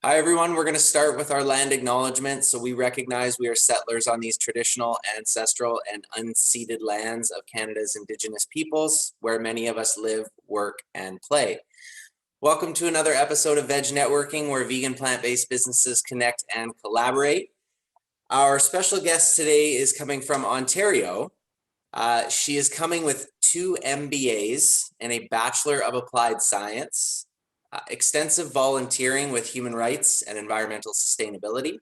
Hi, everyone. We're going to start with our land acknowledgement. So we recognize we are settlers on these traditional, ancestral, and unceded lands of Canada's Indigenous peoples, where many of us live, work, and play. Welcome to another episode of Veg Networking, where vegan plant-based businesses connect and collaborate. Our special guest today is coming from Ontario. She is coming with 2 MBAs and a Bachelor of Applied Science. Extensive volunteering with human rights and environmental sustainability.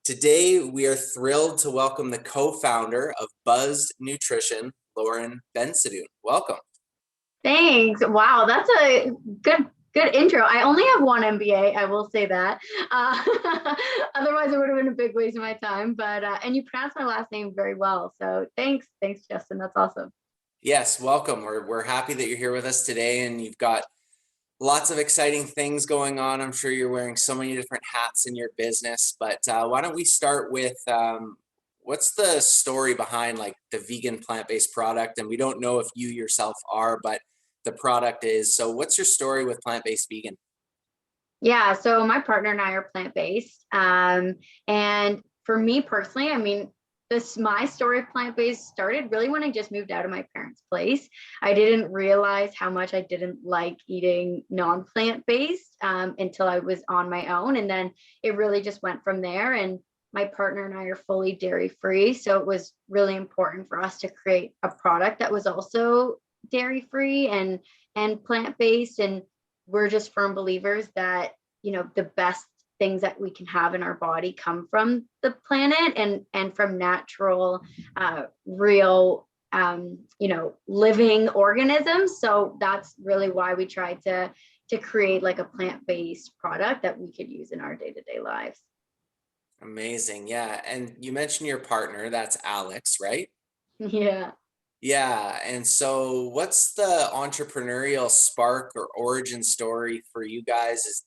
Today, we are thrilled to welcome the co-founder of BUZZD Nutrition, Lauren Bensadoun. Welcome. Thanks. Wow, that's a good intro. I only have 1 MBA, I will say that. Otherwise, it would have been a big waste of my time. But and you pronounced my last name very well, so thanks, Justin. That's awesome. Yes, welcome. We're happy that you're here with us today, and you've got lots of exciting things going on. I'm sure you're wearing so many different hats in your business, but why don't we start with what's the story behind like the vegan plant-based product? And we don't know if you yourself are, but the product is. So what's your story with plant-based vegan? Yeah, so my partner and I are plant-based. And for me personally, I mean, my story of plant-based started really when I just moved out of my parents' place. I didn't realize how much I didn't like eating non-plant-based until I was on my own. And then it really just went from there. And my partner and I are fully dairy-free. So it was really important for us to create a product that was also dairy-free and plant-based. And we're just firm believers that, the best things that we can have in our body come from the planet and from natural, real, living organisms. So that's really why we tried to create like a plant-based product that we could use in our day-to-day lives. Amazing. Yeah. And you mentioned your partner, that's Alex, right? Yeah. Yeah. And so what's the entrepreneurial spark or origin story for you guys?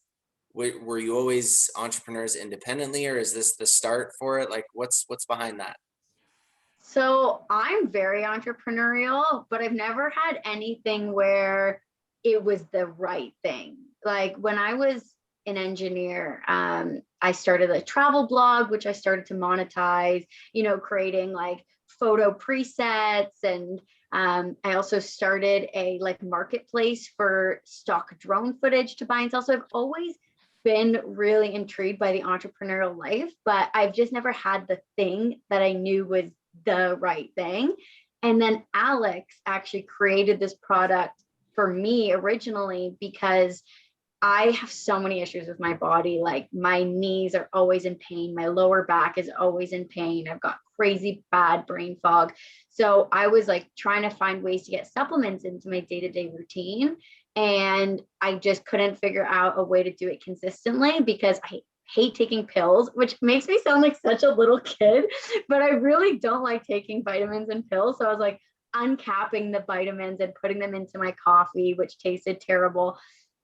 Were you always entrepreneurs independently, or is this the start for it? Like what's behind that? So I'm very entrepreneurial, but I've never had anything where it was the right thing. Like when I was an engineer, I started a travel blog, which I started to monetize, creating like photo presets. And I also started a like marketplace for stock drone footage to buy and sell. So I've always been really intrigued by the entrepreneurial life, but I've just never had the thing that I knew was the right thing. And then Alex actually created this product for me originally because I have so many issues with my body. Like my knees are always in pain. My lower back is always in pain. I've got crazy bad brain fog. So I was like trying to find ways to get supplements into my day-to-day routine. And I just couldn't figure out a way to do it consistently because I hate taking pills, which makes me sound like such a little kid, but I really don't like taking vitamins and pills. So I was like uncapping the vitamins and putting them into my coffee, which tasted terrible.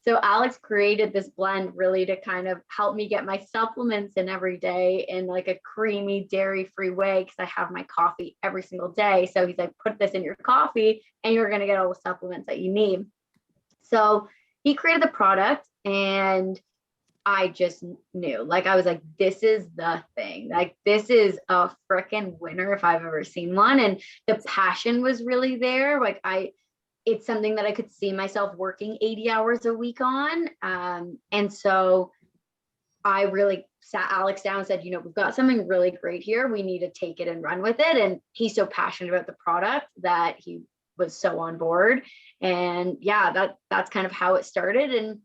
So Alex created this blend really to kind of help me get my supplements in every day in like a creamy dairy-free way because I have my coffee every single day. So he's like, put this in your coffee and you're going to get all the supplements that you need. So he created the product and I just knew, like, I was like, this is the thing. Like, this is a freaking winner if I've ever seen one. And the passion was really there. Like, it's something that I could see myself working 80 hours a week on. And so I really sat Alex down and said, we've got something really great here. We need to take it and run with it. And he's so passionate about the product that he was so on board. And yeah, that's kind of how it started. And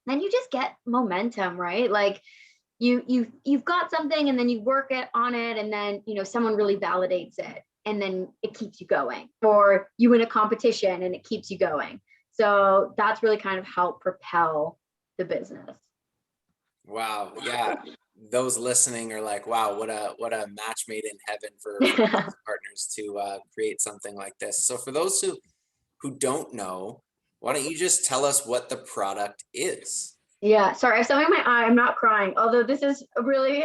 then you just get momentum, right? Like you've got something and then you work on it and then, someone really validates it and then it keeps you going, or you win a competition and it keeps you going. So that's really kind of helped propel the business. Wow. Yeah. Those listening are like, wow, what a match made in heaven for partners to create something like this. So for those who don't know, why don't you just tell us what the product is? Yeah, sorry, I have something in my eye. I'm not crying, although this is really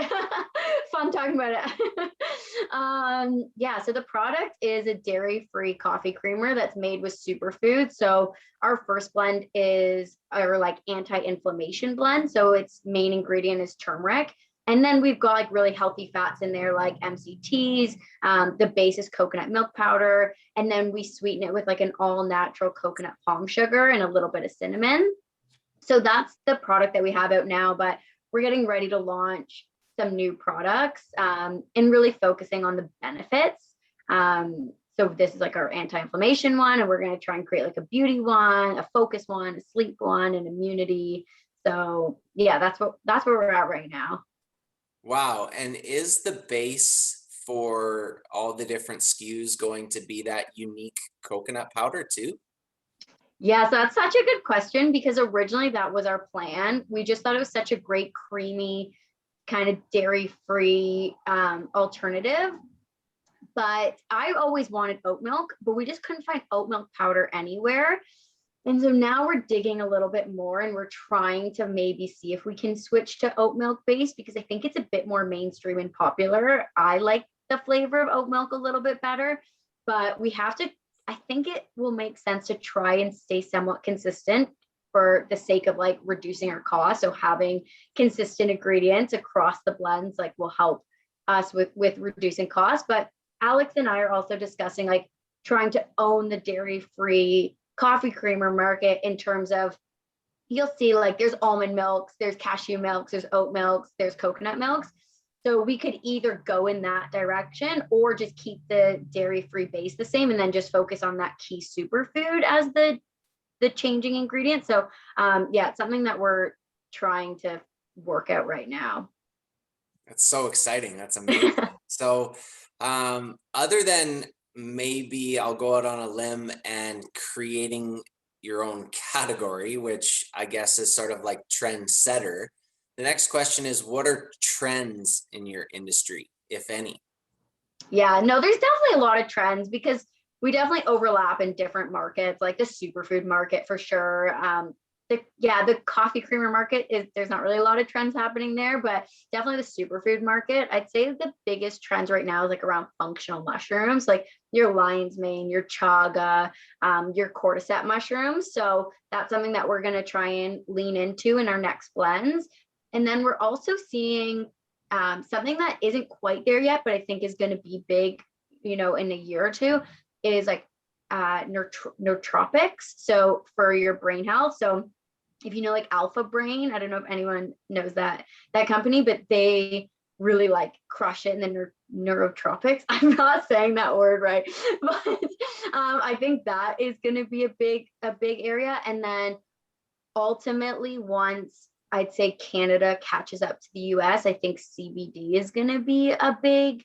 fun talking about it. Yeah, so the product is a dairy-free coffee creamer that's made with superfood. So our first blend is our like anti-inflammation blend. So its main ingredient is turmeric. And then we've got like really healthy fats in there, like MCTs. The base is coconut milk powder. And then we sweeten it with like an all natural coconut palm sugar and a little bit of cinnamon. So that's the product that we have out now, but we're getting ready to launch some new products and really focusing on the benefits. So this is like our anti-inflammation one, and we're going to try and create like a beauty one, a focus one, a sleep one, and immunity. So yeah, that's where we're at right now. Wow. And is the base for all the different SKUs going to be that unique coconut powder too? Yeah, so that's such a good question because originally that was our plan. We just thought it was such a great creamy kind of dairy-free alternative. But I always wanted oat milk, but we just couldn't find oat milk powder anywhere. And so now we're digging a little bit more and we're trying to maybe see if we can switch to oat milk base because I think it's a bit more mainstream and popular. I like the flavor of oat milk a little bit better, but we have to, I think it will make sense to try and stay somewhat consistent for the sake of like reducing our cost. So having consistent ingredients across the blends like will help us with reducing costs. But Alex and I are also discussing like trying to own the dairy-free coffee creamer market in terms of you'll see like there's almond milks, there's cashew milks, there's oat milks, there's coconut milks. So we could either go in that direction or just keep the dairy-free base the same and then just focus on that key superfood as the changing ingredient. So yeah, it's something that we're trying to work out right now. That's so exciting. That's amazing. So, other than maybe I'll go out on a limb and creating your own category, which I guess is sort of like trendsetter. The next question is, what are trends in your industry, if any? Yeah, no, there's definitely a lot of trends because we definitely overlap in different markets, like the superfood market for sure. The coffee creamer market is there's not really a lot of trends happening there, but definitely the superfood market. I'd say the biggest trends right now is like around functional mushrooms, like your lion's mane, your chaga, your cordyceps mushrooms. So that's something that we're gonna try and lean into in our next blends. And then we're also seeing something that isn't quite there yet, but I think is going to be big, in a year or two, is like nootropics. So for your brain health. So if you know like Alpha Brain, I don't know if anyone knows that company, but they really like crush it in the neurotropics. I'm not saying that word right, but I think that is going to be a big area. And then ultimately, once I'd say Canada catches up to the US, I think CBD is going to be a big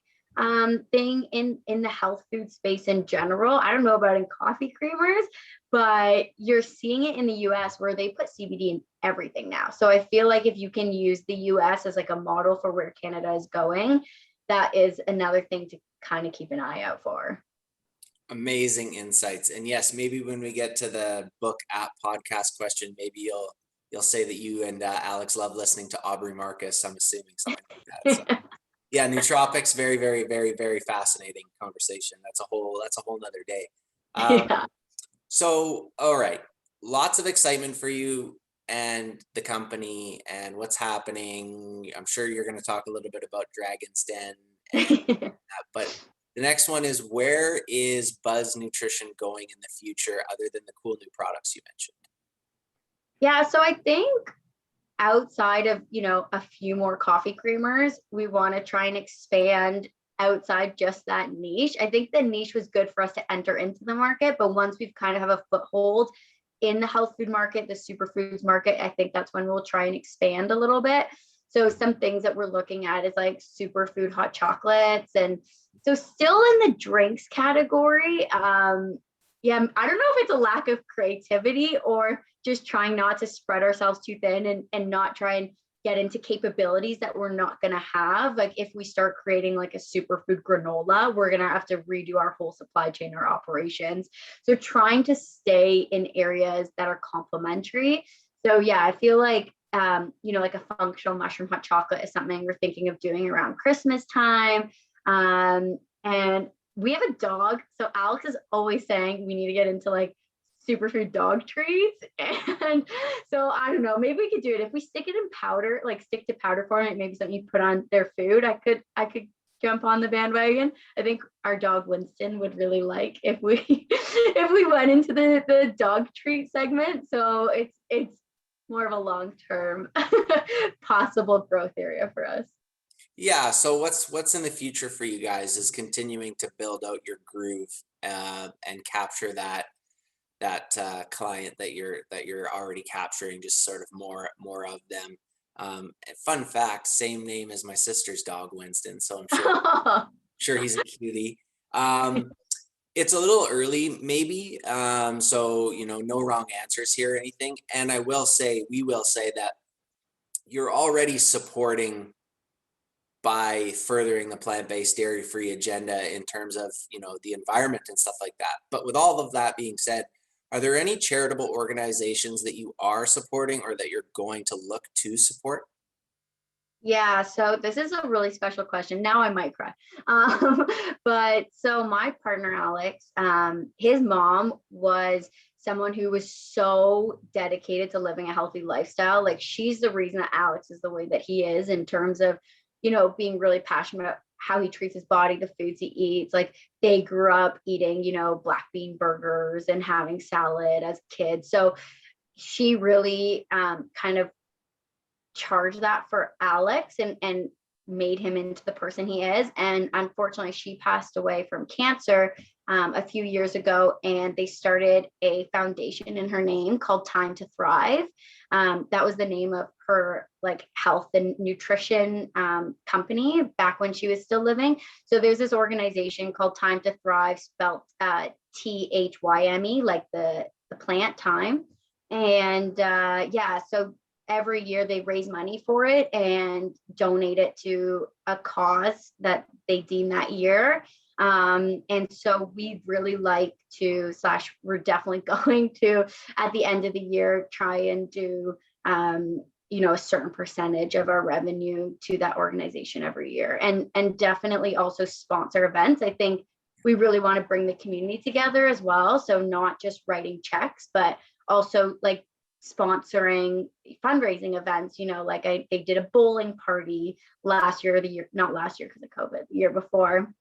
thing in the health food space in general. I don't know about in coffee creamers, but you're seeing it in the US where they put CBD in everything now. So I feel like if you can use the US as like a model for where Canada is going, that is another thing to kind of keep an eye out for. Amazing insights. And yes, maybe when we get to the book app podcast question, maybe you'll say that you and Alex love listening to Aubrey Marcus. I'm assuming something like that. So, yeah, nootropics, very, very, very, very fascinating conversation. That's a whole nother day. Yeah. So, all right, lots of excitement for you and the company and what's happening. I'm sure you're going to talk a little bit about Dragon's Den, and but the next one is, where is Buzz Nutrition going in the future, other than the cool new products you mentioned? Yeah, so I think outside of, a few more coffee creamers, we want to try and expand outside just that niche. I think the niche was good for us to enter into the market, but once we've kind of have a foothold in the health food market, the superfoods market, I think that's when we'll try and expand a little bit. So some things that we're looking at is like superfood hot chocolates. And so still in the drinks category, yeah, I don't know if it's a lack of creativity or just trying not to spread ourselves too thin and not try and get into capabilities that we're not going to have. Like if we start creating like a superfood granola, we're going to have to redo our whole supply chain or operations. So trying to stay in areas that are complementary. So yeah, I feel like like a functional mushroom hot chocolate is something we're thinking of doing around Christmas time. And we have a dog. So Alex is always saying we need to get into like superfood dog treats. And so I don't know, maybe we could do it if we stick it in powder, like stick to powder form, like maybe something you put on their food. I could jump on the bandwagon. I think our dog Winston would really like if we if we went into the dog treat segment. So it's more of a long-term possible growth area for us. Yeah. So what's in the future for you guys is continuing to build out your groove and capture that client that you're already capturing, just sort of more of them. Fun fact, same name as my sister's dog, Winston. So I'm sure he's a cutie. It's a little early, maybe. So no wrong answers here or anything. And we will say that you're already supporting by furthering the plant-based dairy-free agenda in terms of the environment and stuff like that. But with all of that being said, are there any charitable organizations that you are supporting or that you're going to look to support? Yeah, so this is a really special question. Now I might cry. But so my partner, Alex, his mom was someone who was so dedicated to living a healthy lifestyle. Like she's the reason that Alex is the way that he is in terms of, being really passionate about how he treats his body, the foods he eats. Like they grew up eating, black bean burgers and having salad as kids. So she really kind of charged that for Alex and made him into the person he is. And unfortunately, she passed away from cancer a few years ago, and they started a foundation in her name called Time to Thrive. That was the name of her like health and nutrition company back when she was still living. So there's this organization called Time to Thrive, spelled THYME, like the plant thyme. And so every year they raise money for it and donate it to a cause that they deem that year. And so we'd really like to, we're definitely going to, at the end of the year, try and do, a certain percentage of our revenue to that organization every year, and definitely also sponsor events. I think we really want to bring the community together as well. So not just writing checks, but also like sponsoring fundraising events. They did a bowling party last year, not last year because of COVID, the year before.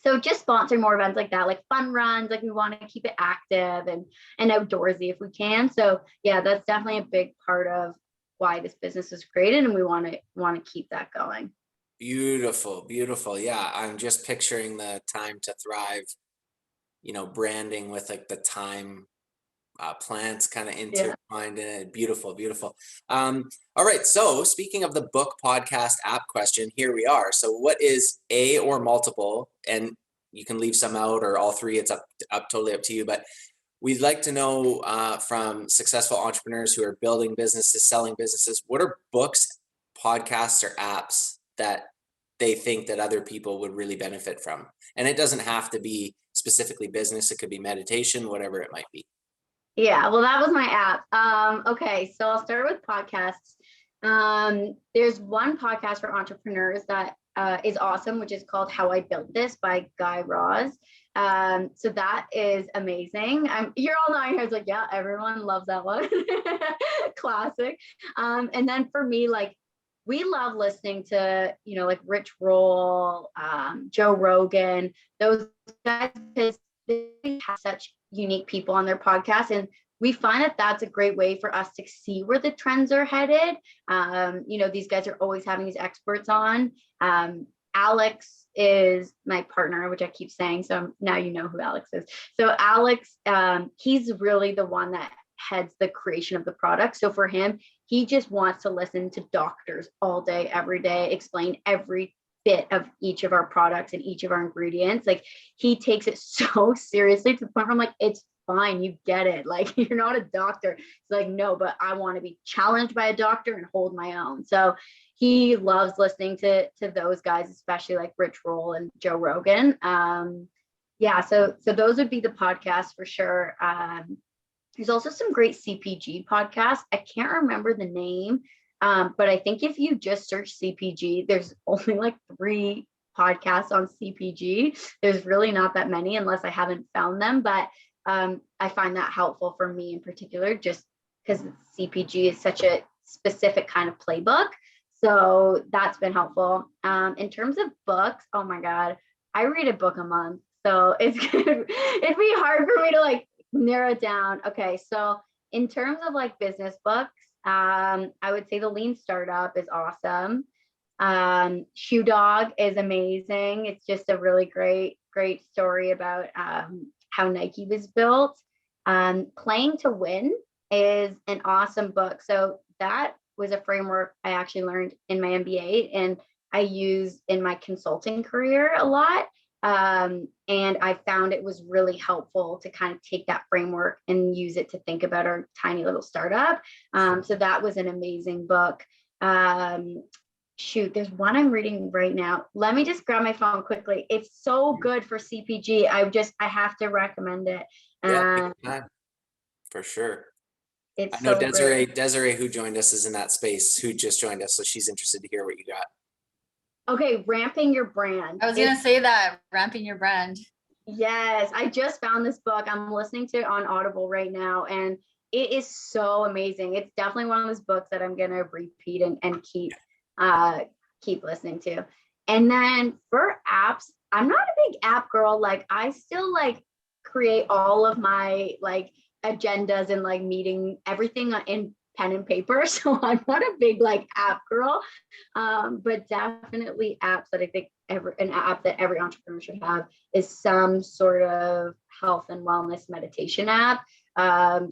So just sponsor more events like that, like fun runs. Like we want to keep it active and outdoorsy if we can. So yeah, that's definitely a big part of why this business was created, and we want to keep that going. Beautiful, beautiful. Yeah, I'm just picturing the Time to Thrive, branding with like the time plants kind of intertwined in it. Beautiful, beautiful. All right. So speaking of the book, podcast, app question, here we are. So what is a or multiple, and you can leave some out or all three, it's up totally up to you, but we'd like to know from successful entrepreneurs who are building businesses, selling businesses, what are books, podcasts, or apps that they think that other people would really benefit from? And it doesn't have to be specifically business. It could be meditation, whatever it might be. Yeah, well, that was my app. Okay, so I'll start with podcasts. There's one podcast for entrepreneurs that is awesome, which is called How I Built This by Guy Raz. So that is amazing. You're all nodding heads like, yeah, everyone loves that one. Classic. And then for me, like, we love listening to, like Rich Roll, Joe Rogan, those guys, because they have such unique people on their podcast, and we find that that's a great way for us to see where the trends are headed. These guys are always having these experts on. Alex is my partner, which I keep saying, so now you know who Alex is. So Alex, he's really the one that heads the creation of the product. So for him, he just wants to listen to doctors all day, every day, explain every bit of each of our products and each of our ingredients. Like he takes it so seriously to the point where I'm like, it's fine, you get it. Like you're not a doctor. It's like, no, but I want to be challenged by a doctor and hold my own. So he loves listening to those guys, especially like Rich Roll and Joe Rogan. So those would be the podcasts for sure. There's also some great CPG podcasts. I can't remember the name, But I think if you just search CPG, there's only like 3 podcasts on CPG. There's really not that many unless I haven't found them. But I find that helpful for me in particular, just because CPG is such a specific kind of playbook. So that's been helpful. In terms of books, oh my God, I read a book a month. So it'd be hard for me to like narrow it down. Okay, so in terms of like business books, I would say The Lean Startup is awesome. Shoe Dog is amazing. It's just a really great story about how Nike was built. Playing to Win is an awesome book. So that was a framework I actually learned in my MBA and I use in my consulting career a lot. And I found it was really helpful to kind of take that framework and use it to think about our tiny little startup. So that was an amazing book. Shoot, there's one I'm reading right now. Let me just grab my phone quickly. It's so good for CPG. I have to recommend it. Yeah, for sure. It's I know so great. Desiree, who joined us, is in that space, who just joined us. So she's interested to hear what you got. Okay, ramping your brand. I was gonna say that, ramping your brand. Yes, I just found this book. I'm listening to it on Audible right now, and it is so amazing. It's definitely one of those books that I'm gonna repeat and keep listening to. And then for apps, I'm not a big app girl. Like I still like create all of my like agendas and like meeting everything in pen and paper. So I'm not a big like app girl, but definitely apps that I think an app that every entrepreneur should have is some sort of health and wellness meditation app.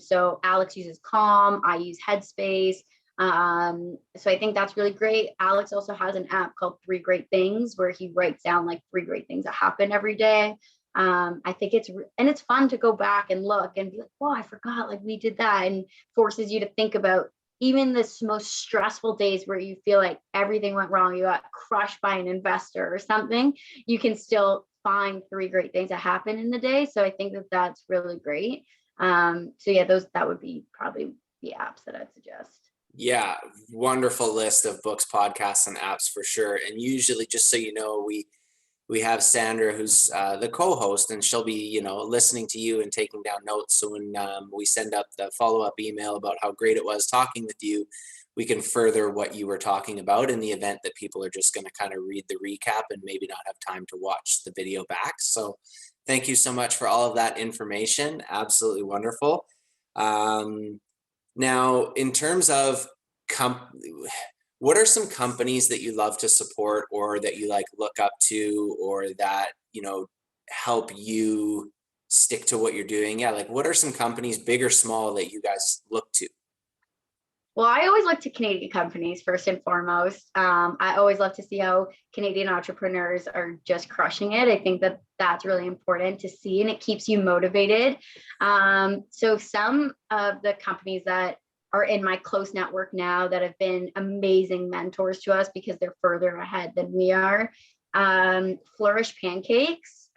So Alex uses Calm, I use Headspace. So I think that's really great. Alex also has an app called 3 Great Things where he writes down like 3 great things that happen every day. I think it's fun to go back and look and be like, "Whoa, I forgot, like we did that," and forces you to think about even the most stressful days where you feel like everything went wrong, you got crushed by an investor or something, you can still find 3 great things that happen in the day. So I think that that's really great. So yeah, that would be probably the apps that I'd suggest. Yeah, wonderful list of books, podcasts, and apps for sure. And usually, just so you know, we have Sandra, who's the co-host, and she'll be, listening to you and taking down notes. So when we send up the follow-up email about how great it was talking with you, we can further what you were talking about in the event that people are just going to kind of read the recap and maybe not have time to watch the video back. So thank you so much for all of that information. Absolutely wonderful. Now, in terms of what are some companies that you love to support or that you like look up to or that, help you stick to what you're doing? Yeah, like what are some companies, big or small, that you guys look to? Well, I always look to Canadian companies first and foremost. I always love to see how Canadian entrepreneurs are just crushing it. I think that that's really important to see and it keeps you motivated. So some of the companies that are in my close network now that have been amazing mentors to us because they're further ahead than we are. Flourish Pancakes.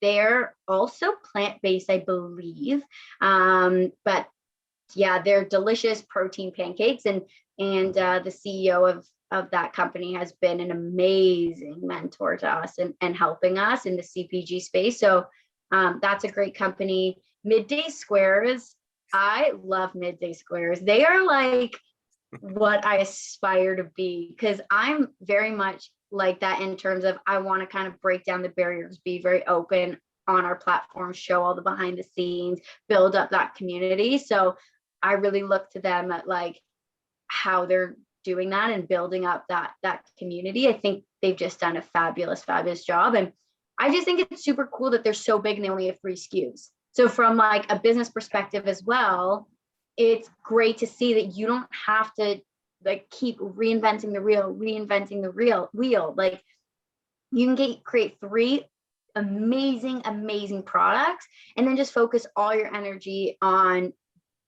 They're also plant-based, I believe. But yeah, they're delicious protein pancakes. And the CEO of that company has been an amazing mentor to us and helping us in the CPG space. So that's a great company. Midday Squares. I love Midday Squares. They are like what I aspire to be because I'm very much like that in terms of I want to kind of break down the barriers, be very open on our platform, show all the behind the scenes, build up that community. So I really look to them at like how they're doing that and building up that community. I think they've just done a fabulous job. And I just think it's super cool that they're so big and they only have 3 SKUs. So from like a business perspective as well, it's great to see that you don't have to like keep reinventing the wheel. Like you can create 3 amazing products and then just focus all your energy on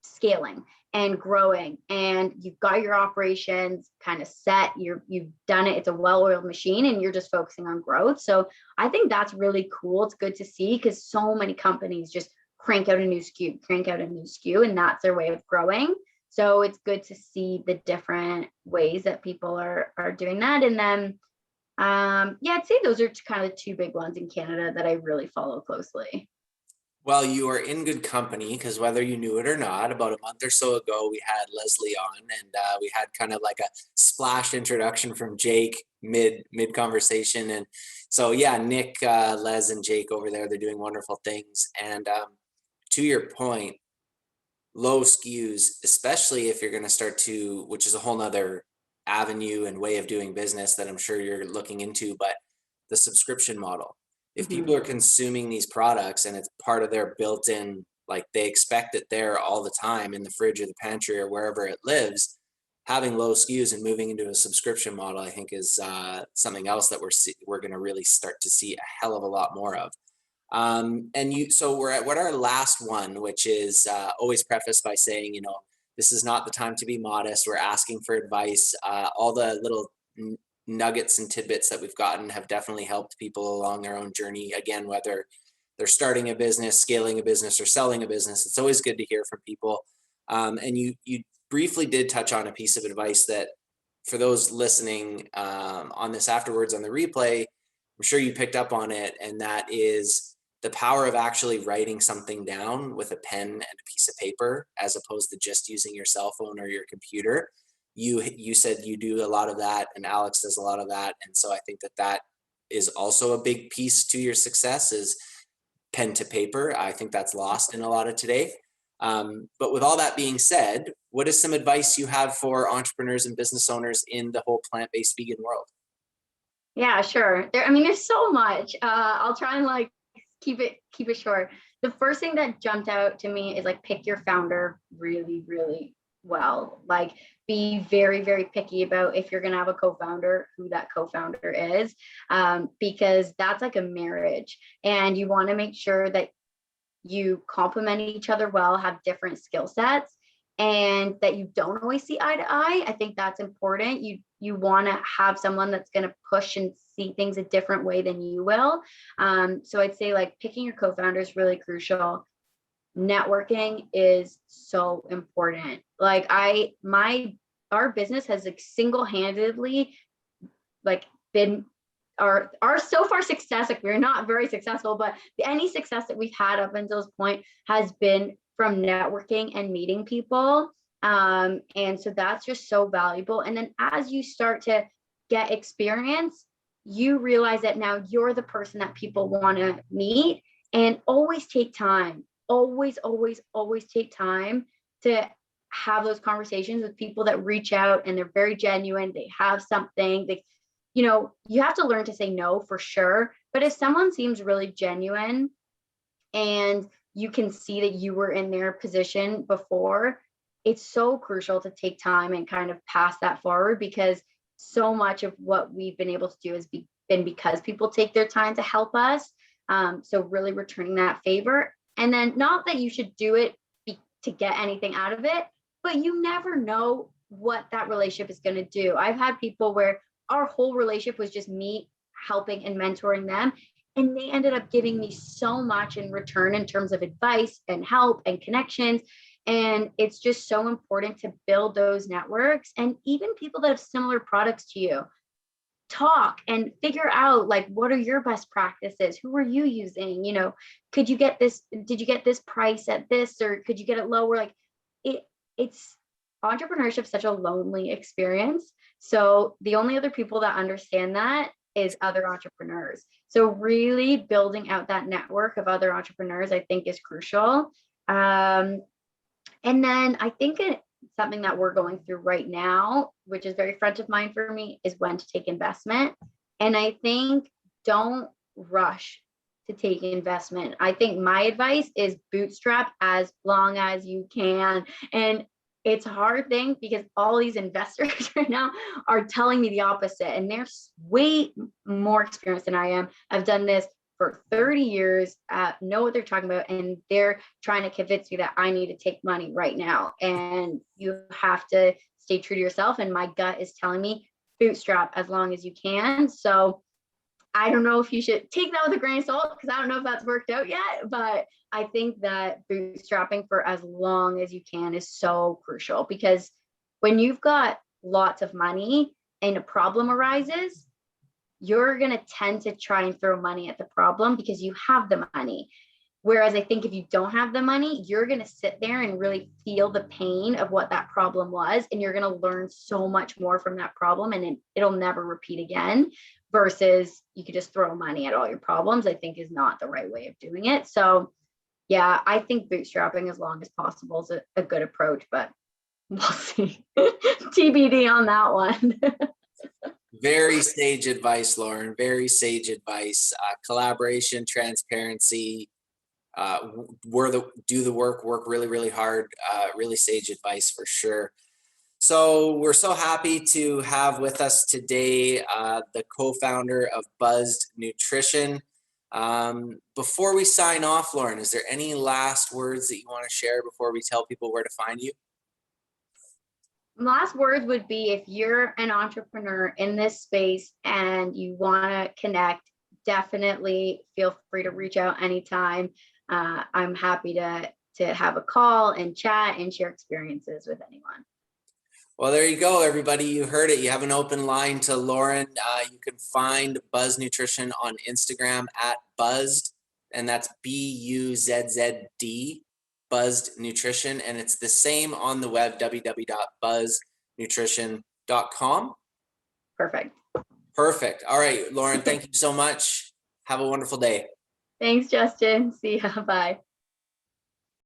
scaling and growing, and you've got your operations kind of set, you've done it, it's a well-oiled machine and you're just focusing on growth. So I think that's really cool. It's good to see because so many companies just crank out a new SKU and that's their way of growing. So it's good to see the different ways that people are doing that. And then, yeah, I'd say those are kind of the two big ones in Canada that I really follow closely. Well, you are in good company because whether you knew it or not, about a month or so ago, we had Leslie on, and we had kind of like a splash introduction from Jake mid conversation, and so yeah, Nick, Les, and Jake over there, they're doing wonderful things. And to your point, low SKUs, especially if you're going to start to, which is a whole nother avenue and way of doing business that I'm sure you're looking into, but the subscription model. If people are consuming these products and it's part of their built-in, like they expect it there all the time in the fridge or the pantry or wherever it lives, having low SKUs and moving into a subscription model, I think is something else that we're going to really start to see a hell of a lot more of. So we're at what our last one, which is always prefaced by saying, you know, this is not the time to be modest. We're asking for advice. All the little nuggets and tidbits that we've gotten have definitely helped people along their own journey. Again, whether they're starting a business, scaling a business, or selling a business, it's always good to hear from people. And you briefly did touch on a piece of advice that for those listening on this afterwards on the replay, I'm sure you picked up on it, and that is the power of actually writing something down with a pen and a piece of paper as opposed to just using your cell phone or your computer. You said you do a lot of that, and Alex does a lot of that, and so I think that is also a big piece to your success is pen to paper. I think that's lost in a lot of today. But with all that being said, what is some advice you have for entrepreneurs and business owners in the whole plant-based vegan world? Yeah, sure. I mean, there's so much. I'll try and like keep it short. The first thing that jumped out to me is like pick your founder really, really well. Like be very, very picky about if you're gonna have a co-founder, who that co-founder is, because that's like a marriage, and you want to make sure that you complement each other well, have different skill sets, and that you don't always see eye to eye. I think that's important. You want to have someone that's going to push and see things a different way than you will. So I'd say like picking your co-founder is really crucial. Networking is so important. Like our business has like single-handedly like been our so far success. Like we're not very successful, but any success that we've had up until this point has been from networking and meeting people. And so that's just so valuable. And then as you start to get experience, you realize that now you're the person that people want to meet. And always take time. Always, always, always take time to have those conversations with people that reach out and they're very genuine. They have something. You have to learn to say no for sure. But if someone seems really genuine and you can see that you were in their position before, it's so crucial to take time and kind of pass that forward, because so much of what we've been able to do has been because people take their time to help us. So really returning that favor. And then not that you should do it to get anything out of it, but you never know what that relationship is going to do. I've had people where our whole relationship was just me helping and mentoring them. And they ended up giving me so much in return in terms of advice and help and connections. And it's just so important to build those networks, and even people that have similar products to you. Talk and figure out like, what are your best practices? Who are you using? Did you get this price at this, or could you get it lower? Like it's entrepreneurship, such a lonely experience. So the only other people that understand that is other entrepreneurs. So really building out that network of other entrepreneurs, I think, is crucial. And then I think something that we're going through right now, which is very front of mind for me, is when to take investment. And I think don't rush to take investment. I think my advice is bootstrap as long as you can. And it's a hard thing because all these investors right now are telling me the opposite, and they're way more experienced than I am. I've done this for 30 years, know what they're talking about, and they're trying to convince me that I need to take money right now. And you have to stay true to yourself. And my gut is telling me bootstrap as long as you can. So I don't know if you should take that with a grain of salt because I don't know if that's worked out yet, but I think that bootstrapping for as long as you can is so crucial, because when you've got lots of money and a problem arises, you're going to tend to try and throw money at the problem because you have the money. Whereas I think if you don't have the money, you're going to sit there and really feel the pain of what that problem was. And you're going to learn so much more from that problem, and it'll never repeat again, versus you could just throw money at all your problems. I think is not the right way of doing it. So yeah, I think bootstrapping as long as possible is a good approach, but we'll see. TBD on that one. Very sage advice, Lauren. Very sage advice. Collaboration, transparency, do the work really, really hard. Really sage advice for sure. So we're so happy to have with us today the co-founder of BUZZD Nutrition. Before we sign off, Lauren, is there any last words that you want to share before we tell people where to find you? Last words would be, if you're an entrepreneur in this space and you want to connect, definitely feel free to reach out anytime. I'm happy to have a call and chat and share experiences with anyone. Well, there you go, everybody. You heard it. You have an open line to Lauren. You can find BUZZD Nutrition on Instagram at BUZZD, and that's BUZZD, BUZZD Nutrition. And it's the same on the web, www.buzznutrition.com. Perfect. Perfect. All right, Lauren, thank you so much. Have a wonderful day. Thanks, Justin. See ya. Bye.